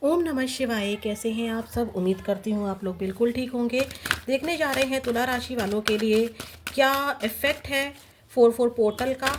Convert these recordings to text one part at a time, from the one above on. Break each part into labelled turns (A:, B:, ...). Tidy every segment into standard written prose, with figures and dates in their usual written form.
A: ओम नमः शिवाय। कैसे हैं आप सब? उम्मीद करती हूँ आप लोग बिल्कुल ठीक होंगे। देखने जा रहे हैं तुला राशि वालों के लिए क्या इफ़ेक्ट है 4-4 पोर्टल का।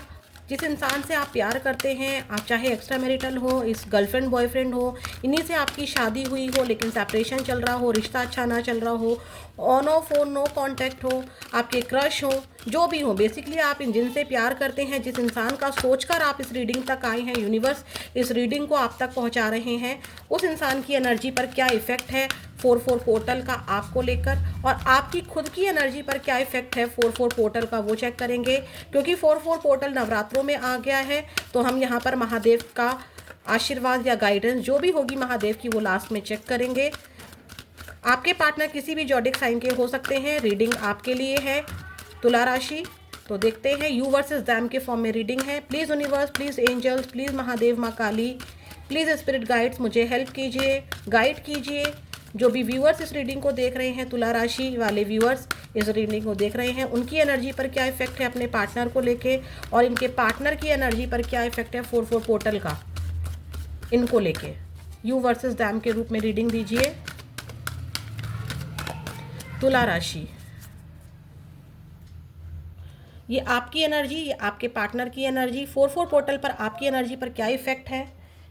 A: जिस इंसान से आप प्यार करते हैं, आप चाहे एक्स्ट्रा मैरिटल हो, इस गर्लफ्रेंड बॉयफ्रेंड हो, इन्हीं से आपकी शादी हुई हो लेकिन सेपरेशन चल रहा हो, रिश्ता अच्छा ना चल रहा हो, ऑन ऑफ हो, नो कांटेक्ट हो, आपके क्रश हो, जो भी हो, बेसिकली आप जिनसे प्यार करते हैं, जिस इंसान का सोचकर आप इस रीडिंग तक आए हैं, यूनिवर्स इस रीडिंग को आप तक पहुंचा रहे हैं, उस इंसान की एनर्जी पर क्या इफेक्ट है 4-4 पोर्टल का आपको लेकर, और आपकी खुद की एनर्जी पर क्या इफेक्ट है 4-4 पोर्टल का, वो चेक करेंगे। क्योंकि 4-4 पोर्टल नवरात्रों में आ गया है, तो हम यहाँ पर महादेव का आशीर्वाद या गाइडेंस जो भी होगी महादेव की, वो लास्ट में चेक करेंगे। आपके पार्टनर किसी भी जॉडिक साइन के हो सकते हैं। रीडिंग आपके लिए है तुला राशि। तो देखते हैं, यू वर्सेस दैम के फॉर्म में रीडिंग है। Please universe, please angels, please Mahadev, माँ काली, प्लीज़ स्पिरिट गाइड्स मुझे हेल्प कीजिए, गाइड कीजिए। जो भी व्यूअर्स इस रीडिंग को देख रहे हैं, तुला राशि वाले व्यूअर्स इस रीडिंग को देख रहे हैं, उनकी एनर्जी पर क्या इफेक्ट है अपने पार्टनर को लेके, और इनके पार्टनर की एनर्जी पर क्या इफेक्ट है 4-4 पोर्टल का इनको लेके। यू वर्सेस दैम के रूप में रीडिंग दीजिए तुला राशि। ये आपकी एनर्जी, ये आपके पार्टनर की एनर्जी, 4-4 पोर्टल पर आपकी एनर्जी पर क्या इफेक्ट है।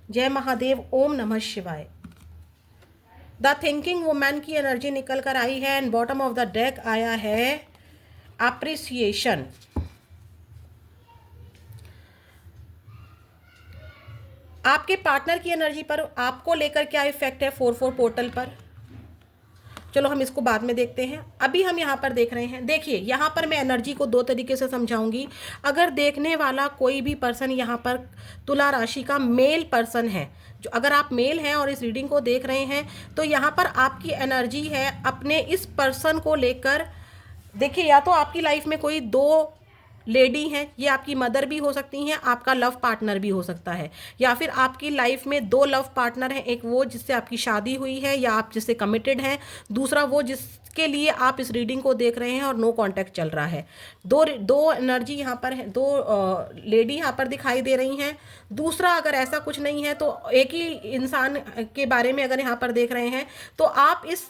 A: जय महादेव, ओम नमः शिवाय। द थिंकिंग वुमैन की एनर्जी निकल कर आई है and bottom of the deck आया है अप्रिसिएशन। आपके पार्टनर की एनर्जी पर आपको लेकर क्या इफेक्ट है 4-4 पोर्टल पर, चलो हम इसको बाद में देखते हैं। अभी हम यहाँ पर देख रहे हैं, देखिए यहाँ पर मैं एनर्जी को दो तरीके से समझाऊंगी। अगर देखने वाला कोई भी पर्सन यहाँ पर तुला राशि का मेल पर्सन है, जो अगर आप मेल हैं और इस रीडिंग को देख रहे हैं, तो यहाँ पर आपकी एनर्जी है अपने इस पर्सन को लेकर। देखिए, या तो आपकी लाइफ में कोई दो लेडी हैं, ये आपकी मदर भी हो सकती हैं, आपका लव पार्टनर भी हो सकता है, या फिर आपकी लाइफ में दो लव पार्टनर हैं, एक वो जिससे आपकी शादी हुई है या आप जिससे कमिटेड हैं, दूसरा वो जिसके लिए आप इस रीडिंग को देख रहे हैं और नो कांटेक्ट चल रहा है। दो दो एनर्जी यहाँ पर है, दो लेडी यहाँ पर दिखाई दे रही हैं। दूसरा अगर ऐसा कुछ नहीं है तो एक ही इंसान के बारे में अगर यहाँ पर देख रहे हैं, तो आप इस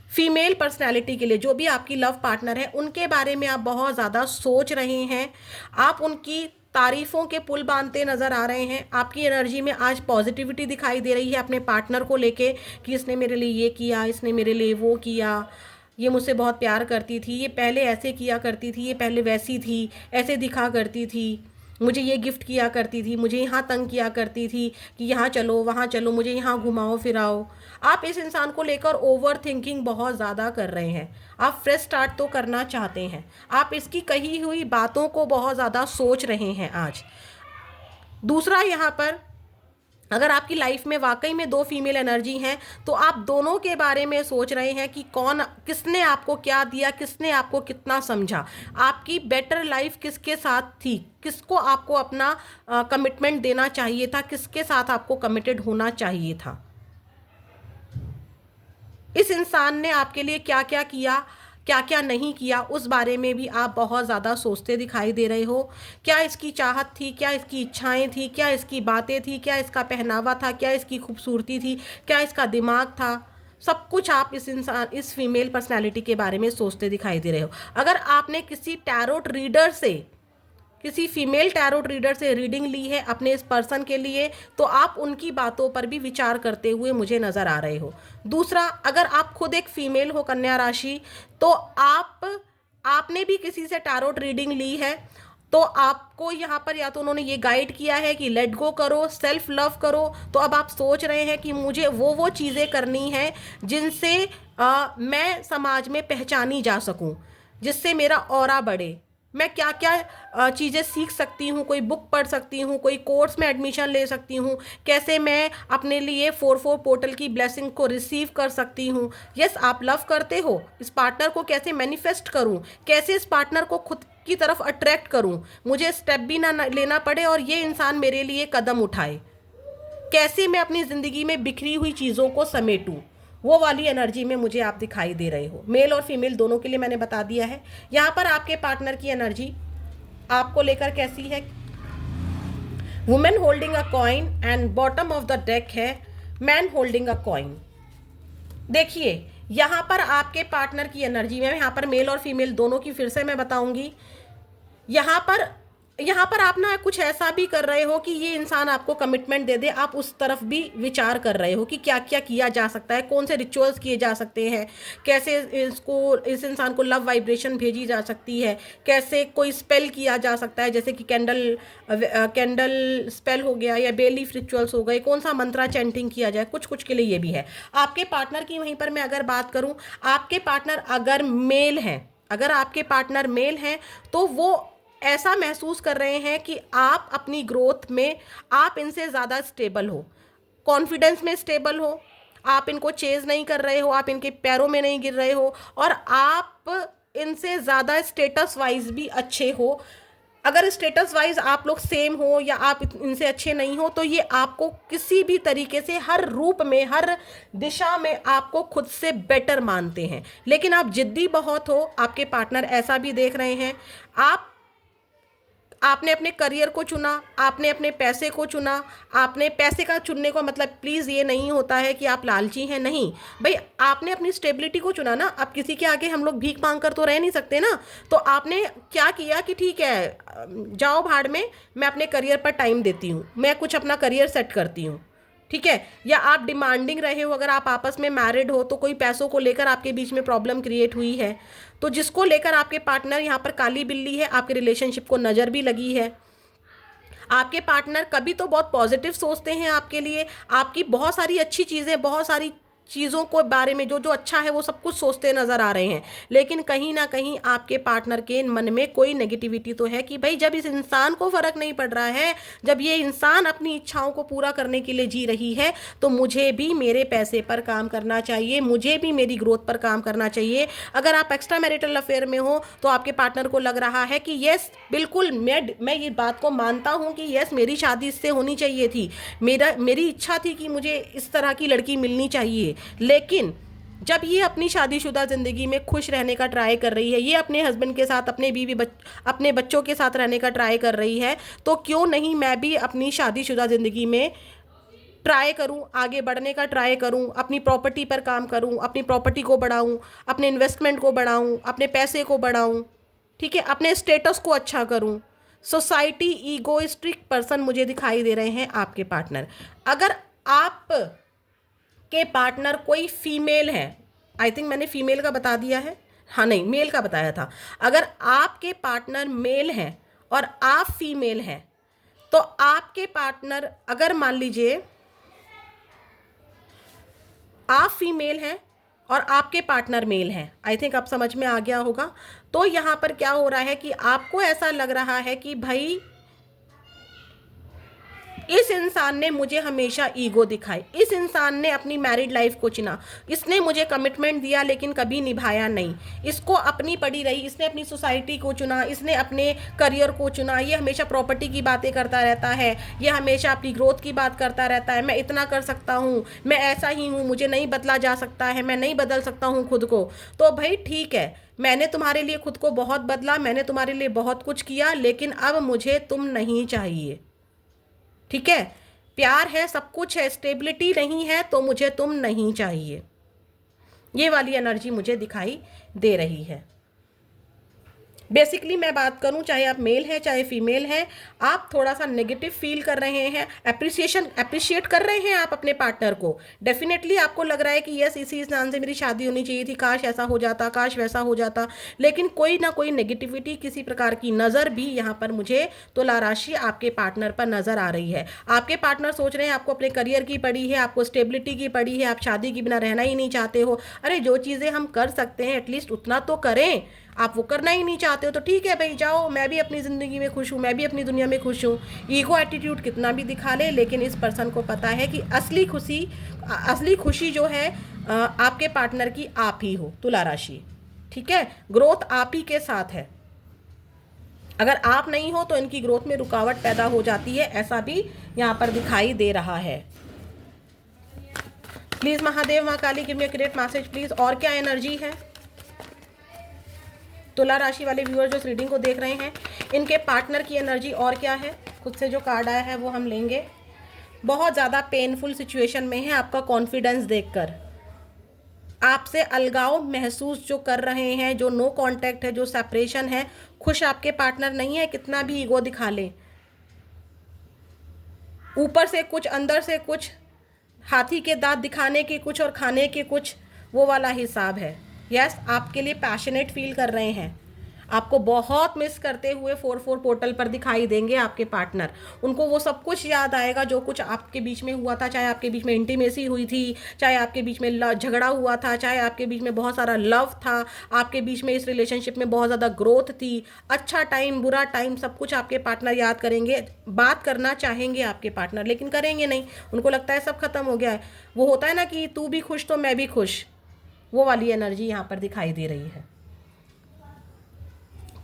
A: फीमेल पर्सनैलिटी के लिए, जो भी आपकी लव पार्टनर है, उनके बारे में आप बहुत ज़्यादा सोच रहे हैं। आप उनकी तारीफों के पुल बांधते नज़र आ रहे हैं। आपकी एनर्जी में आज पॉजिटिविटी दिखाई दे रही है अपने पार्टनर को लेके कि इसने मेरे लिए ये किया, इसने मेरे लिए वो किया, ये मुझसे बहुत प्यार करती थी, ये पहले ऐसे किया करती थी, ये पहले वैसी थी, ऐसे दिखा करती थी, मुझे ये गिफ्ट किया करती थी, मुझे यहाँ तंग किया करती थी कि यहाँ चलो वहाँ चलो, मुझे यहाँ घुमाओ फिराओ। आप इस इंसान को लेकर ओवर थिंकिंग बहुत ज़्यादा कर रहे हैं। आप फ्रेश स्टार्ट तो करना चाहते हैं, आप इसकी कही हुई बातों को बहुत ज़्यादा सोच रहे हैं आज। दूसरा, यहाँ पर अगर आपकी लाइफ में वाकई में दो फीमेल एनर्जी हैं, तो आप दोनों के बारे में सोच रहे हैं कि कौन, किसने आपको क्या दिया, किसने आपको कितना समझा, आपकी बेटर लाइफ किसके साथ थी, किसको आपको अपना कमिटमेंट देना चाहिए था, किसके साथ आपको कमिटेड होना चाहिए था। इस इंसान ने आपके लिए क्या क्या किया, क्या क्या नहीं किया, उस बारे में भी आप बहुत ज़्यादा सोचते दिखाई दे रहे हो। क्या इसकी चाहत थी, क्या इसकी इच्छाएं थी, क्या इसकी बातें थी, क्या इसका पहनावा था, क्या इसकी खूबसूरती थी, क्या इसका दिमाग था, सब कुछ आप इस इंसान, इस फीमेल पर्सनैलिटी के बारे में सोचते दिखाई दे रहे हो। अगर आपने किसी टैरोट रीडर से, किसी फीमेल टैरोट रीडर से रीडिंग ली है अपने इस पर्सन के लिए, तो आप उनकी बातों पर भी विचार करते हुए मुझे नज़र आ रहे हो। दूसरा, अगर आप खुद एक फीमेल हो, कन्या राशि, तो आपने भी किसी से टैरोट रीडिंग ली है, तो आपको यहाँ पर या तो उन्होंने ये गाइड किया है कि लेट गो करो, सेल्फ लव करो। तो अब आप सोच रहे हैं कि मुझे वो चीज़ें करनी हैं जिनसे मैं समाज में पहचानी जा सकूं, जिससे मेरा ऑरा बढ़े। मैं क्या क्या चीज़ें सीख सकती हूँ, कोई बुक पढ़ सकती हूँ, कोई कोर्स में एडमिशन ले सकती हूँ, कैसे मैं अपने लिए 4-4 पोर्टल की ब्लेसिंग को रिसीव कर सकती हूँ। यस, आप लव करते हो, इस पार्टनर को कैसे मैनिफेस्ट करूँ, कैसे इस पार्टनर को खुद की तरफ अट्रैक्ट करूँ, मुझे स्टेप भी ना लेना पड़े और ये इंसान मेरे लिए कदम उठाए, कैसे मैं अपनी ज़िंदगी में बिखरी हुई चीज़ों को समेटूँ, वो वाली एनर्जी में मुझे आप दिखाई दे रहे हो। मेल और फीमेल दोनों के लिए मैंने बता दिया है। यहाँ पर आपके पार्टनर की एनर्जी आपको लेकर कैसी है। Women holding a coin and bottom of the deck है मैन होल्डिंग अ कॉइन। देखिए यहाँ पर आपके पार्टनर की एनर्जी में, यहाँ पर मेल और फीमेल दोनों की फिर से मैं बताऊंगी। यहाँ पर आप ना कुछ ऐसा भी कर रहे हो कि ये इंसान आपको कमिटमेंट दे दे, आप उस तरफ भी विचार कर रहे हो कि क्या क्या किया जा सकता है, कौन से रिचुअल्स किए जा सकते हैं, कैसे इस इंसान को लव वाइब्रेशन भेजी जा सकती है, कैसे कोई स्पेल किया जा सकता है, जैसे कि कैंडल स्पेल हो गया या बेलीफ रिचुअल्स हो गए, कौन सा मंत्रा चैंटिंग किया जाए, कुछ कुछ के लिए ये भी है। आपके पार्टनर की वहीं पर मैं अगर बात करूं, आपके पार्टनर अगर मेल हैं, अगर आपके पार्टनर मेल हैं तो वो ऐसा महसूस कर रहे हैं कि आप अपनी ग्रोथ में आप इनसे ज़्यादा स्टेबल हो, कॉन्फिडेंस में स्टेबल हो, आप इनको चेज नहीं कर रहे हो, आप इनके पैरों में नहीं गिर रहे हो, और आप इनसे ज़्यादा स्टेटस वाइज भी अच्छे हो। अगर स्टेटस वाइज आप लोग सेम हो या आप इनसे अच्छे नहीं हो, तो ये आपको किसी भी तरीके से, हर रूप में, हर दिशा में आपको खुद से बेटर मानते हैं। लेकिन आप जिद्दी बहुत हो, आपके पार्टनर ऐसा भी देख रहे हैं। आपने अपने करियर को चुना, आपने अपने पैसे को चुना। आपने पैसे का चुनने का मतलब प्लीज़ ये नहीं होता है कि आप लालची हैं, नहीं भाई, आपने अपनी स्टेबिलिटी को चुना ना। अब किसी के आगे हम लोग भीख मांग कर तो रह नहीं सकते ना। तो आपने क्या किया कि ठीक है, जाओ भाड़ में, मैं अपने करियर पर टाइम देती हूँ, मैं कुछ अपना करियर सेट करती हूँ, ठीक है। या आप डिमांडिंग रहे हो, अगर आप आपस में मैरिड हो तो कोई पैसों को लेकर आपके बीच में प्रॉब्लम क्रिएट हुई है, तो जिसको लेकर आपके पार्टनर यहाँ पर काली बिल्ली है, आपके रिलेशनशिप को नज़र भी लगी है। आपके पार्टनर कभी तो बहुत पॉजिटिव सोचते हैं आपके लिए, आपकी बहुत सारी अच्छी चीज़ें, बहुत सारी चीज़ों को बारे में जो जो अच्छा है वो सब कुछ सोचते नज़र आ रहे हैं। लेकिन कहीं ना कहीं आपके पार्टनर के मन में कोई नेगेटिविटी तो है कि भाई जब इस इंसान को फ़र्क नहीं पड़ रहा है, जब ये इंसान अपनी इच्छाओं को पूरा करने के लिए जी रही है, तो मुझे भी मेरे पैसे पर काम करना चाहिए, मुझे भी मेरी ग्रोथ पर काम करना चाहिए। अगर आप एक्स्ट्रा मैरिटल अफेयर में हो तो आपके पार्टनर को लग रहा है कि यस बिल्कुल, मैं ये बात को मानता हूँ कि यस मेरी शादी इससे होनी चाहिए थी, मेरी इच्छा थी कि मुझे इस तरह की लड़की मिलनी चाहिए। लेकिन जब ये अपनी शादीशुदा ज़िंदगी में खुश रहने का ट्राई कर रही है, ये अपने हस्बैंड के साथ, अपने बच्चों के साथ रहने का ट्राई कर रही है, तो क्यों नहीं मैं भी अपनी शादीशुदा ज़िंदगी में ट्राई करूं, आगे बढ़ने का ट्राई करूं, अपनी प्रॉपर्टी पर काम करूं, अपनी प्रॉपर्टी को बढ़ाऊं, अपने इन्वेस्टमेंट को बढ़ाऊं, अपने पैसे को बढ़ाऊं, ठीक है, अपने स्टेटस को अच्छा करूं। सोसाइटी ईगोइस्टिक पर्सन मुझे दिखाई दे रहे हैं आपके पार्टनर। अगर आप के पार्टनर कोई फीमेल है, आई थिंक मैंने फीमेल का बता दिया है, हाँ नहीं मेल का बताया था। अगर आपके पार्टनर मेल हैं और आप फीमेल हैं, तो आपके पार्टनर, अगर मान लीजिए आप फीमेल हैं और आपके पार्टनर मेल हैं, आई थिंक आप समझ में आ गया होगा। तो यहाँ पर क्या हो रहा है कि आपको ऐसा लग रहा है कि भाई इस इंसान ने मुझे हमेशा ईगो दिखाई, इस इंसान ने अपनी मैरिड लाइफ को चुना, इसने मुझे कमिटमेंट दिया लेकिन कभी निभाया नहीं, इसको अपनी पड़ी रही, इसने अपनी सोसाइटी को चुना, इसने अपने करियर को चुना, ये हमेशा प्रॉपर्टी की बातें करता रहता है, ये हमेशा अपनी ग्रोथ की बात करता रहता है, मैं इतना कर सकता हूँ, मैं ऐसा ही हूँ, मुझे नहीं बदला जा सकता है, मैं नहीं बदल सकता हूँ खुद को। तो भाई ठीक है, मैंने तुम्हारे लिए खुद को बहुत बदला, मैंने तुम्हारे लिए बहुत कुछ किया, लेकिन अब मुझे तुम नहीं चाहिए, ठीक है। प्यार है, सब कुछ है, स्टेबिलिटी नहीं है, तो मुझे तुम नहीं चाहिए। ये वाली एनर्जी मुझे दिखाई दे रही है। बेसिकली मैं बात करूं, चाहे आप मेल हैं चाहे फीमेल हैं, आप थोड़ा सा नेगेटिव फील कर रहे हैं, अप्रिशिएट कर रहे हैं आप अपने पार्टनर को। डेफिनेटली आपको लग रहा है कि यस इसी इंसान से मेरी शादी होनी चाहिए थी, काश ऐसा हो जाता, काश वैसा हो जाता। लेकिन कोई ना कोई नेगेटिविटी, किसी प्रकार की नज़र भी यहाँ पर मुझे तुला राशि आपके पार्टनर पर नज़र आ रही है। आपके पार्टनर सोच रहे हैं आपको अपने करियर की पड़ी है, आपको स्टेबिलिटी की पड़ी है, आप शादी के बिना रहना ही नहीं चाहते हो। अरे जो चीज़ें हम कर सकते हैं एटलीस्ट उतना तो करें, आप वो करना ही नहीं चाहते हो तो ठीक है भाई, जाओ, मैं भी अपनी ज़िंदगी में खुश हूँ, मैं भी अपनी दुनिया में खुश हूँ। ईगो एटीट्यूड कितना भी दिखा ले, लेकिन इस पर्सन को पता है कि असली खुशी जो है आपके पार्टनर की आप ही हो, तुला राशि, ठीक है। ग्रोथ आप ही के साथ है, अगर आप नहीं हो तो इनकी ग्रोथ में रुकावट पैदा हो जाती है, ऐसा भी यहाँ पर दिखाई दे रहा है। प्लीज़ महादेव माँ Kali give me a great message please. और क्या एनर्जी है तुला राशि वाले व्यूअर जो इस रीडिंग को देख रहे हैं, इनके पार्टनर की एनर्जी और क्या है? खुद से जो कार्ड आया है वो हम लेंगे। बहुत ज़्यादा पेनफुल सिचुएशन में है आपका कॉन्फिडेंस देखकर। आपसे अलगाव महसूस जो कर रहे हैं, जो नो कांटेक्ट है, जो सेपरेशन है, खुश आपके पार्टनर नहीं है, कितना भी ईगो दिखा ले। ऊपर से कुछ, अंदर से कुछ, हाथी के दांत दिखाने के कुछ और खाने के कुछ, वो वाला हिसाब है। यस, आपके लिए पैशनेट फील कर रहे हैं, आपको बहुत मिस करते हुए 4-4 पोर्टल पर दिखाई देंगे आपके पार्टनर। उनको वो सब कुछ याद आएगा जो कुछ आपके बीच में हुआ था, चाहे आपके बीच में इंटीमेसी हुई थी, चाहे आपके बीच में झगड़ा हुआ था, चाहे आपके बीच में बहुत सारा लव था, आपके बीच में इस रिलेशनशिप में बहुत ज़्यादा ग्रोथ थी। अच्छा टाइम, बुरा टाइम, सब कुछ आपके पार्टनर याद करेंगे। बात करना चाहेंगे आपके पार्टनर, लेकिन करेंगे नहीं। उनको लगता है सब खत्म हो गया है। वो होता है ना कि तू भी खुश तो मैं भी खुश, वो वाली एनर्जी यहाँ पर दिखाई दे रही है।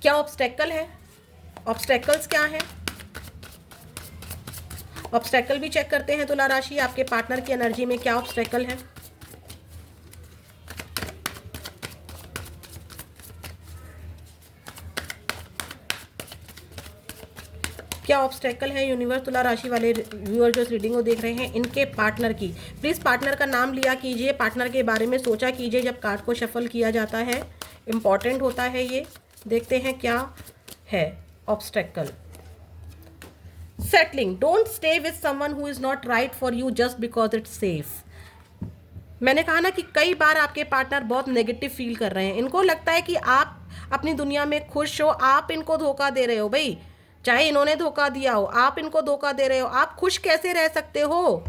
A: क्या ऑब्स्टेकल है? ऑब्स्टेकल्स क्या है? ऑब्स्टेकल भी चेक करते हैं तुला राशि, आपके पार्टनर की एनर्जी में क्या ऑब्स्टेकल है। क्या ऑब्स्टेकल है यूनिवर्स तुला राशि वाले व्यूअर जो इस रीडिंग को देख रहे हैं, इनके पार्टनर की। प्लीज़ पार्टनर का नाम लिया कीजिए, पार्टनर के बारे में सोचा कीजिए जब कार्ड को शफल किया जाता है। इम्पॉर्टेंट होता है ये। देखते हैं क्या है obstacle. Settling, don't stay with someone who is not right for you just because it's safe. मैंने कहा ना कि कई बार आपके पार्टनर बहुत नेगेटिव फील कर रहे हैं। इनको लगता है कि आप अपनी दुनिया में खुश हो, आप इनको धोखा दे रहे हो। भाई, चाहे इन्होंने धोखा दिया हो, आप इनको धोखा दे रहे हो। आप खुश कैसे रह सकते हो?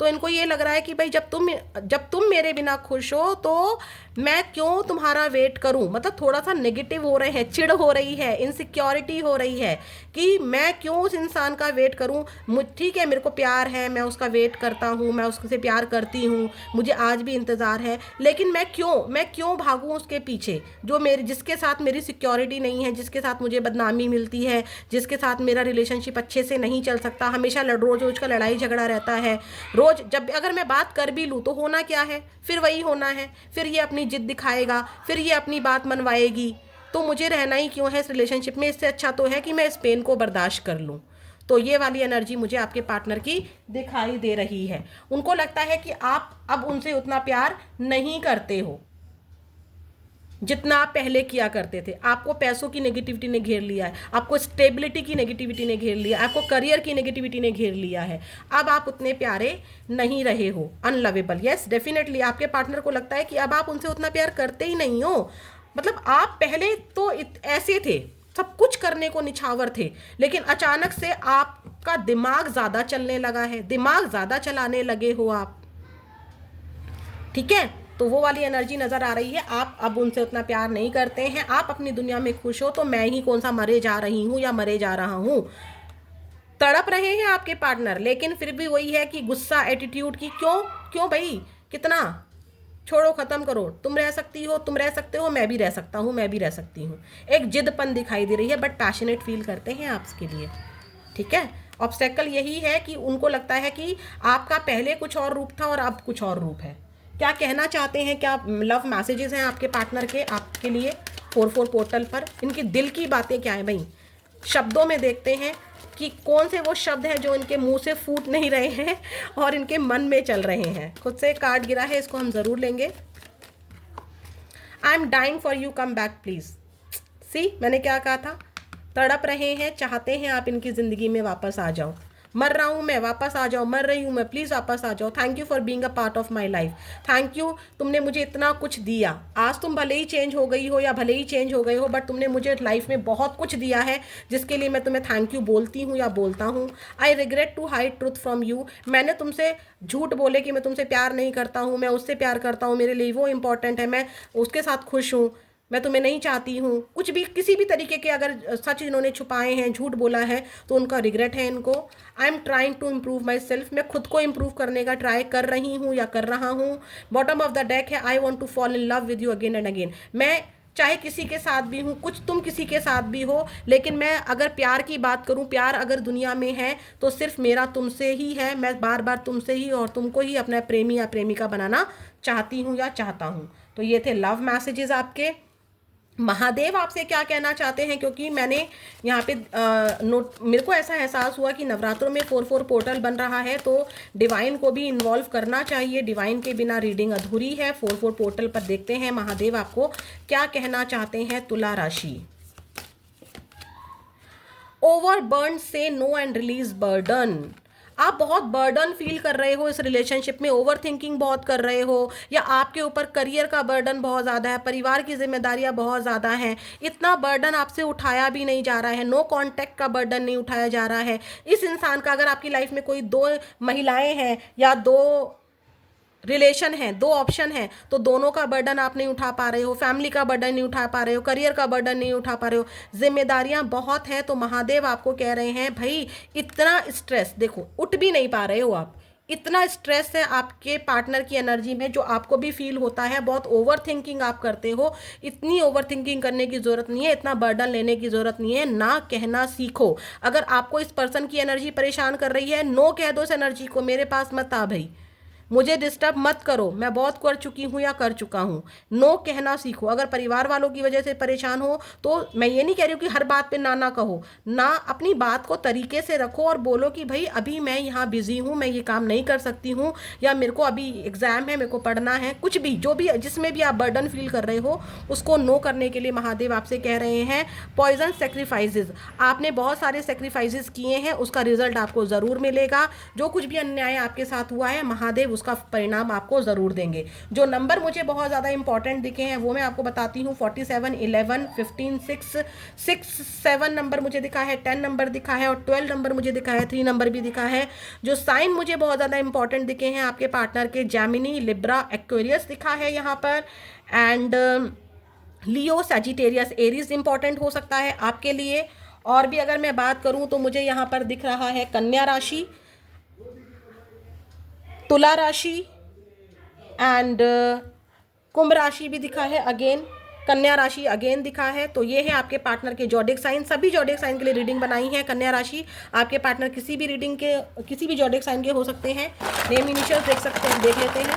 A: तो इनको ये लग रहा है कि भाई जब तुम मेरे बिना खुश हो तो मैं क्यों तुम्हारा वेट करूं। मतलब थोड़ा सा नेगेटिव हो रहे हैं, चिढ़ हो रही है, इनसिक्योरिटी हो रही है कि मैं क्यों उस इंसान का वेट करूं। ठीक है, मेरे को प्यार है, मैं उसका वेट करता हूं, मैं उससे प्यार करती हूं, मुझे आज भी इंतज़ार है, लेकिन मैं क्यों भागूं उसके पीछे जो जिसके साथ मेरी सिक्योरिटी नहीं है, जिसके साथ मुझे बदनामी मिलती है, जिसके साथ मेरा रिलेशनशिप अच्छे से नहीं चल सकता। हमेशा रोज रोज का लड़ाई झगड़ा रहता है। रोज जब अगर मैं बात कर भी लूँ तो होना क्या है, फिर वही होना है, फिर ये अपनी जिद दिखाएगा, फिर ये अपनी बात मनवाएगी। तो मुझे रहना ही क्यों है इस रिलेशनशिप में? इससे अच्छा तो है कि मैं इस पेन को बर्दाश्त कर लूँ। तो ये वाली एनर्जी मुझे आपके पार्टनर की दिखाई दे रही है। उनको लगता है कि आप अब उनसे उतना प्यार नहीं करते हो जितना आप पहले किया करते थे। आपको पैसों की नेगेटिविटी ने घेर लिया है, आपको स्टेबिलिटी की नेगेटिविटी ने घेर लिया, आपको करियर की नेगेटिविटी ने घेर लिया है। अब आप उतने प्यारे नहीं रहे हो, अनलवेबल। यस, डेफिनेटली आपके पार्टनर को लगता है कि अब आप उनसे उतना प्यार करते ही नहीं हो। मतलब आप पहले तो ऐसे थे, सब कुछ करने को निछावर थे, लेकिन अचानक से आपका दिमाग ज़्यादा चलने लगा है, दिमाग ज़्यादा चलाने लगे हो आप। ठीक है, तो वो वाली एनर्जी नज़र आ रही है। आप अब उनसे उतना प्यार नहीं करते हैं, आप अपनी दुनिया में खुश हो, तो मैं ही कौन सा मरे जा रही हूँ या मरे जा रहा हूँ। तड़प रहे हैं आपके पार्टनर, लेकिन फिर भी वही है कि गुस्सा, एटीट्यूड की क्यों भाई, कितना, छोड़ो, ख़त्म करो। तुम रह सकती हो, तुम रह सकते हो, मैं भी रह सकता हूँ, मैं भी रह सकती हूँ। एक जिदपन दिखाई दे रही है, बट पैशनेट फील करते हैं आपके लिए। ठीक है, ऑब्स्टेकल यही है कि उनको लगता है कि आपका पहले कुछ और रूप था और अब कुछ और रूप है। क्या कहना चाहते हैं, क्या लव मैसेजेस हैं आपके पार्टनर के आपके लिए 4-4 पोर्टल पर? इनके दिल की बातें क्या है भाई? शब्दों में देखते हैं कि कौन से वो शब्द हैं जो इनके मुंह से फूट नहीं रहे हैं और इनके मन में चल रहे हैं। खुद से कार्ड गिरा है, इसको हम ज़रूर लेंगे। I am dying for you, come back please. See, मैंने क्या कहा था? तड़प रहे हैं, चाहते हैं आप इनकी ज़िंदगी में वापस आ जाओ। मर रहा हूँ मैं, वापस आ जाओ, मर रही हूँ मैं, प्लीज़ वापस आ जाओ। Thank you for being a part of my life. Thank you, तुमने मुझे इतना कुछ दिया। आज तुम भले ही चेंज हो गई हो या भले ही चेंज हो गए हो, बट तुमने मुझे लाइफ में बहुत कुछ दिया है, जिसके लिए मैं तुम्हें थैंक यू बोलती हूँ या बोलता हूँ। I regret to hide truth from you. मैंने तुमसे झूठ बोले कि मैं तुमसे प्यार नहीं करता हूँ, मैं उससे प्यार करता हूँ, मेरे लिए वो इंपॉर्टेंट है, मैं उसके साथ खुश हूँ, मैं तुम्हें नहीं चाहती हूँ। कुछ भी, किसी भी तरीके के अगर सच इन्होंने छुपाए हैं, झूठ बोला है, तो उनका रिग्रेट है इनको। I am trying to improve myself. मैं खुद को इम्प्रूव करने का ट्राई कर रही हूँ या कर रहा हूँ। बॉटम ऑफ द डेक है, I want to fall in love with you again and again. मैं चाहे किसी के साथ भी हूँ, कुछ तुम किसी के साथ भी हो, लेकिन मैं अगर प्यार की बात करूँ, प्यार अगर दुनिया में है तो सिर्फ मेरा तुमसे ही है। मैं बार बार तुमसे ही और तुमको ही अपना प्रेमी या प्रेमिका बनाना चाहती हूँ या चाहता हूँ। तो ये थे लव मैसेजेस आपके। महादेव आपसे क्या कहना चाहते हैं, क्योंकि मैंने यहाँ पे नोट, मेरे को ऐसा एहसास हुआ कि नवरात्रों में 4-4 पोर्टल बन रहा है, तो डिवाइन को भी इन्वॉल्व करना चाहिए। डिवाइन के बिना रीडिंग अधूरी है। 4-4 पोर्टल पर देखते हैं महादेव आपको क्या कहना चाहते हैं। तुला राशि, ओवरबर्न से नो एंड रिलीज बर्डन। आप बहुत बर्डन फील कर रहे हो इस रिलेशनशिप में, ओवर थिंकिंग बहुत कर रहे हो, या आपके ऊपर करियर का बर्डन बहुत ज़्यादा है, परिवार की जिम्मेदारियां बहुत ज़्यादा हैं, इतना बर्डन आपसे उठाया भी नहीं जा रहा है, नो कांटेक्ट का बर्डन नहीं उठाया जा रहा है। इस इंसान का, अगर आपकी लाइफ में कोई 2 महिलाएं हैं या 2 रिलेशन है, 2 ऑप्शन है, तो दोनों का बर्डन आप नहीं उठा पा रहे हो, फैमिली का बर्डन नहीं उठा पा रहे हो, करियर का बर्डन नहीं उठा पा रहे हो, जिम्मेदारियां बहुत हैं। तो महादेव आपको कह रहे हैं भाई इतना स्ट्रेस, देखो उठ भी नहीं पा रहे हो आप, इतना स्ट्रेस है आपके पार्टनर की एनर्जी में जो आपको भी फील होता है। बहुत ओवर थिंकिंग आप करते हो, इतनी ओवर थिंकिंग करने की ज़रूरत नहीं है, इतना बर्डन लेने की ज़रूरत नहीं है। ना कहना सीखो। अगर आपको इस पर्सन की एनर्जी परेशान कर रही है, नो कह दो इस एनर्जी को, मेरे पास मत आ भाई, मुझे डिस्टर्ब मत करो, मैं बहुत कर चुकी हूँ या कर चुका हूँ। नो कहना सीखो। अगर परिवार वालों की वजह से परेशान हो तो मैं ये नहीं कह रही हूँ कि हर बात पे ना ना कहो, ना, अपनी बात को तरीके से रखो और बोलो कि भाई अभी मैं यहाँ बिजी हूँ, मैं ये काम नहीं कर सकती हूँ, या मेरे को अभी एग्जाम है, मेरे को पढ़ना है, कुछ भी, जो भी जिसमें भी आप बर्डन फील कर रहे हो उसको नो करने के लिए महादेव आपसे कह रहे हैं। पॉइजन सेक्रीफाइसेस, आपने बहुत सारे सेक्रीफाइसेस किए हैं, उसका रिजल्ट आपको ज़रूर मिलेगा। जो कुछ भी अन्याय आपके साथ हुआ है, महादेव उसका परिणाम आपको ज़रूर देंगे। जो नंबर मुझे बहुत ज़्यादा इंपॉर्टेंट दिखे हैं वो मैं आपको बताती हूँ। 47, 11, 15, 6, 7 नंबर मुझे दिखा है, 10 नंबर दिखा है और 12 नंबर मुझे दिखा है, 3 नंबर भी दिखा है। जो साइन मुझे बहुत ज़्यादा इंपॉर्टेंट दिखे हैं आपके पार्टनर के, जैमिनी, लिब्रा, एक्वेरियस दिखा है यहाँ पर, and Leo, Sagittarius, Aries important हो सकता है आपके लिए। और भी अगर मैं बात करूं तो मुझे यहाँ पर दिख रहा है कन्या राशि, तुला राशि एंड कुंभ राशि भी दिखा है, अगेन कन्या राशि अगेन दिखा है। तो ये है आपके पार्टनर के जॉडिक साइन। सभी जॉडिक साइन के लिए रीडिंग बनाई है। कन्या राशि आपके पार्टनर किसी भी रीडिंग के, किसी भी जॉडिक साइन के हो सकते हैं। नेम इनिशियल्स देख सकते हैं, देख लेते हैं।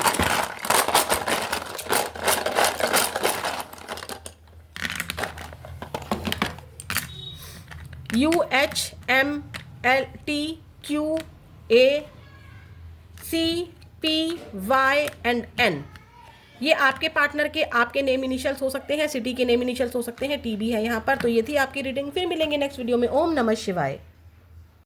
A: UHMLTQACPY&N, ये आपके पार्टनर के, आपके नेम इनिशियल्स हो सकते हैं, सिटी के नेम इनिशियल्स हो सकते हैं, टीबी है यहाँ पर। तो ये थी आपकी रीडिंग। फिर मिलेंगे नेक्स्ट वीडियो में। ओम नमः शिवाय।